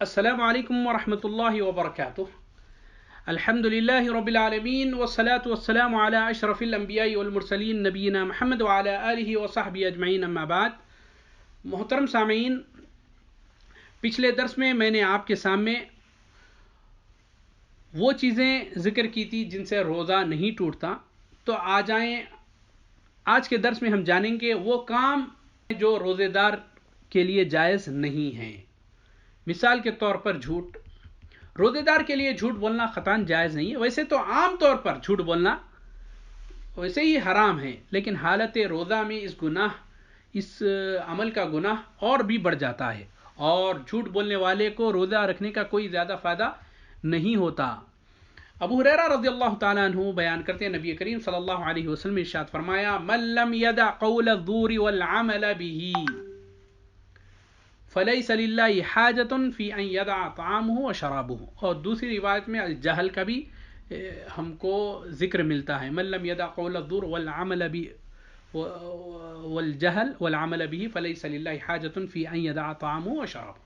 السلام علیکم ورحمۃ اللہ وبرکاتہ۔ الحمدللہ رب العالمین والصلاة والسلام علی اشرف الانبیاء والمرسلین نبینا محمد وعلی آلہ وصحبہ اجمعین، اما بعد۔ محترم سامعین، پچھلے درس میں نے آپ کے سامنے وہ چیزیں ذکر کی تھی جن سے روزہ نہیں ٹوٹتا، تو آج کے درس میں ہم جانیں گے وہ کام جو روزے دار کے لیے جائز نہیں ہیں۔ مثال کے طور پر جھوٹ۔ روزے دار کے لیے جھوٹ بولنا قطعاً جائز نہیں ہے۔ ویسے تو عام طور پر جھوٹ بولنا ویسے ہی حرام ہے، لیکن حالت روزہ میں اس عمل کا گناہ اور بھی بڑھ جاتا ہے، اور جھوٹ بولنے والے کو روزہ رکھنے کا کوئی زیادہ فائدہ نہیں ہوتا۔ ابو ہریرہ رضی اللہ تعالیٰ عنہ بیان کرتے ہیں، نبی کریم صلی اللہ علیہ وسلم نے ارشاد فرمایا، من لم يدع قول الزور والعمل به فلیس للہ حاجۃ فی ان یدع طعامہ وشرابہ۔ اور دوسری روایت میں الجہل کا بھی ہم کو ذکر ملتا ہے، من لم یدع قول الزور والعمل والعمل به فلیس للہ حاجۃ فی ان یدع طعامہ وشرابہ،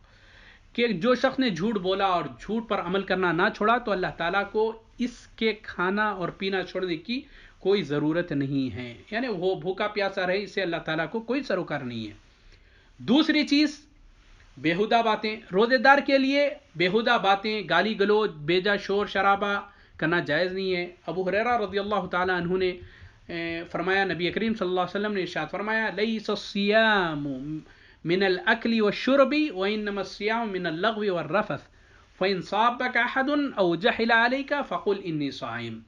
کہ جو شخص نے جھوٹ بولا اور جھوٹ پر عمل کرنا نہ چھوڑا تو اللہ تعالیٰ کو اس کے کھانا اور پینا چھوڑنے کی کوئی ضرورت نہیں ہے، یعنی وہ بھوکا پیاسا رہے، اس سے اللہ تعالیٰ کو کوئی سروکار نہیں ہے۔ دوسری چیز بیہودہ باتیں۔ روزے دار کے لیے بیہودہ باتیں، گالی گلوچ، بیجا شور شرابہ کرنا جائز نہیں ہے۔ ابو ہریرہ رضی اللہ تعالیٰ عنہ نے فرمایا، نبی کریم صلی اللہ علیہ وسلم نے ارشاد فرمایا، لیس الصیام من الاکل والشرب وانما الصیام من اللغو والرفث فان صابک احد او جہل علیک فقل انی صائم۔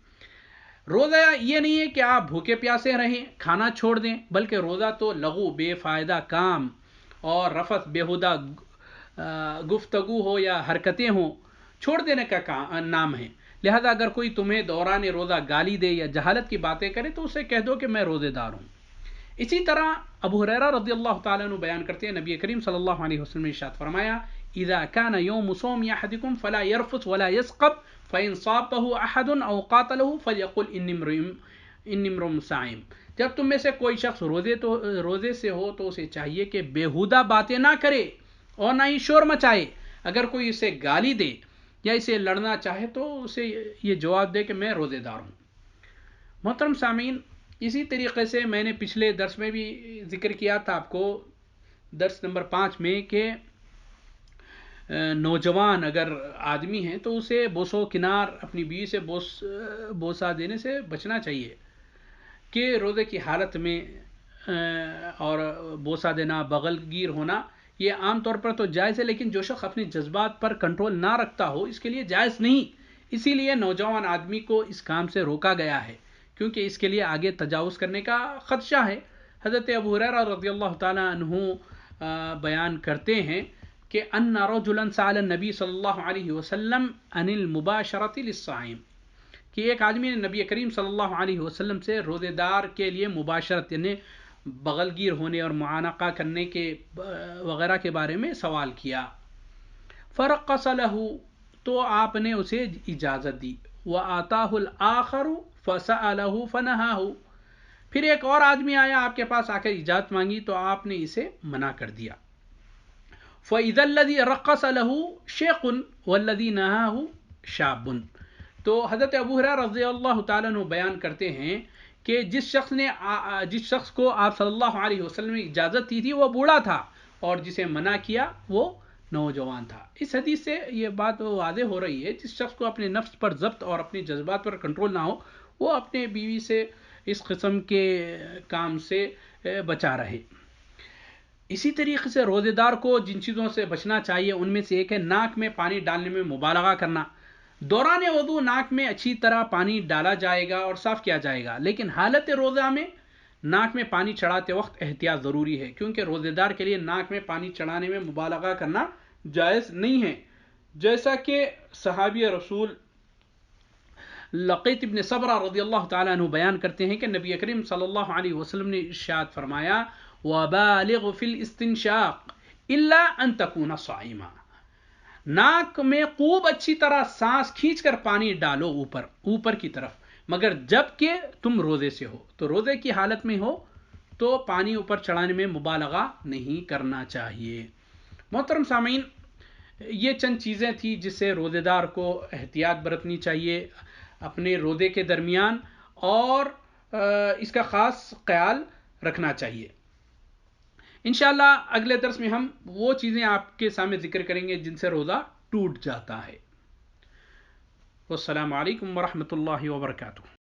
روزہ یہ نہیں ہے کہ آپ بھوکے پیاسے رہیں، کھانا چھوڑ دیں، بلکہ روزہ تو لغو، بے فائدہ کام، اور رفث، بیہودہ گفتگو ہو یا حرکتیں ہوں، چھوڑ دینے کا نام ہے۔ لہذا اگر کوئی تمہیں دوران روزہ گالی دے یا جہالت کی باتیں کرے تو اسے کہہ دو کہ میں روزے دار ہوں۔ اسی طرح ابو ہریرہ رضی اللہ تعالیٰ عنہ بیان کرتے ہیں، نبی کریم صلی اللہ علیہ وسلم نے ارشاد فرمایا، اذا كان يوم صوم احدكم فلا يرفث ولا يسخب فان صابه احد او قاتله فليقل اني امرؤ صائم۔ جب تم میں سے کوئی شخص روزے سے ہو تو اسے چاہیے کہ بیہودہ باتیں نہ کرے اور نہ ہی شور مچائے۔ اگر کوئی اسے گالی دے یا اسے لڑنا چاہے تو اسے یہ جواب دے کہ میں روزے دار ہوں۔ محترم سامعین، اسی طریقے سے میں نے پچھلے درس میں بھی ذکر کیا تھا آپ کو، درس نمبر 5 میں، کہ نوجوان اگر آدمی ہیں تو اسے بوس و کنار، اپنی بیوی سے بوسہ دینے سے بچنا چاہیے، کہ روزے کی حالت میں اور بوسہ دینا، بغل گیر ہونا، یہ عام طور پر تو جائز ہے، لیکن جو شخص اپنے جذبات پر کنٹرول نہ رکھتا ہو اس کے لیے جائز نہیں۔ اسی لیے نوجوان آدمی کو اس کام سے روکا گیا ہے، کیونکہ اس کے لیے آگے تجاوز کرنے کا خدشہ ہے۔ حضرت ابو ہریرہ رضی اللہ تعالیٰ عنہ بیان کرتے ہیں کہ ان رجلا سأل النبی صلی اللہ علیہ وسلم عن المباشرۃ للصائم، کہ ایک آدمی نے نبی کریم صلی اللہ علیہ وسلم سے روزے دار کے لیے مباشرت، یعنی بغل گیر ہونے اور معانقہ کرنے کے وغیرہ کے بارے میں سوال کیا۔ فرقص له، تو آپ نے اسے اجازت دی۔ وآتاہ الآخر فسألہ فنہاہ، پھر ایک اور آدمی آیا آپ کے پاس، آ کر اجازت مانگی تو آپ نے اسے منع کر دیا۔ فإذا الذي رقص له شيخ والذي نهاه شاب، تو حضرت ابو ہریرہ رضی اللہ تعالیٰ عنہ بیان کرتے ہیں کہ جس شخص کو آپ صلی اللہ علیہ وسلم نے اجازت دی تھی وہ بوڑھا تھا، اور جسے منع کیا وہ نوجوان تھا۔ اس حدیث سے یہ بات واضح ہو رہی ہے، جس شخص کو اپنے نفس پر ضبط اور اپنے جذبات پر کنٹرول نہ ہو، وہ اپنے بیوی سے اس قسم کے کام سے بچا رہے۔ اسی طریقے سے روزے دار کو جن چیزوں سے بچنا چاہیے ان میں سے ایک ہے ناک میں پانی ڈالنے میں مبالغہ کرنا۔ دوران وضو ناک میں اچھی طرح پانی ڈالا جائے گا اور صاف کیا جائے گا، لیکن حالت روزہ میں ناک میں پانی چڑھاتے وقت احتیاط ضروری ہے، کیونکہ روزے دار کے لیے ناک میں پانی چڑھانے میں مبالغہ کرنا جائز نہیں ہے، جیسا کہ صحابی رسول لقیط ابن صبرہ رضی اللہ تعالیٰ عنہ بیان کرتے ہیں کہ نبی کریم صلی اللہ علیہ وسلم نے ارشاد فرمایا، وَبَالِغْ فِي الْإِسْتِنْشَاقِ إِلَّا أَن تَكُونَ صَائِمًا، ناک میں خوب اچھی طرح سانس کھینچ کر پانی ڈالو اوپر کی طرف، مگر جب کہ تم روزے سے ہو، تو روزے کی حالت میں ہو تو پانی اوپر چڑھانے میں مبالغہ نہیں کرنا چاہیے۔ محترم سامعین، یہ چند چیزیں تھیں جس سے روزے دار کو احتیاط برتنی چاہیے اپنے روزے کے درمیان، اور اس کا خاص خیال رکھنا چاہیے. انشاءاللہ اگلے درس میں ہم وہ چیزیں آپ کے سامنے ذکر کریں گے جن سے روزہ ٹوٹ جاتا ہے. والسلام علیکم ورحمۃ اللہ وبرکاتہ.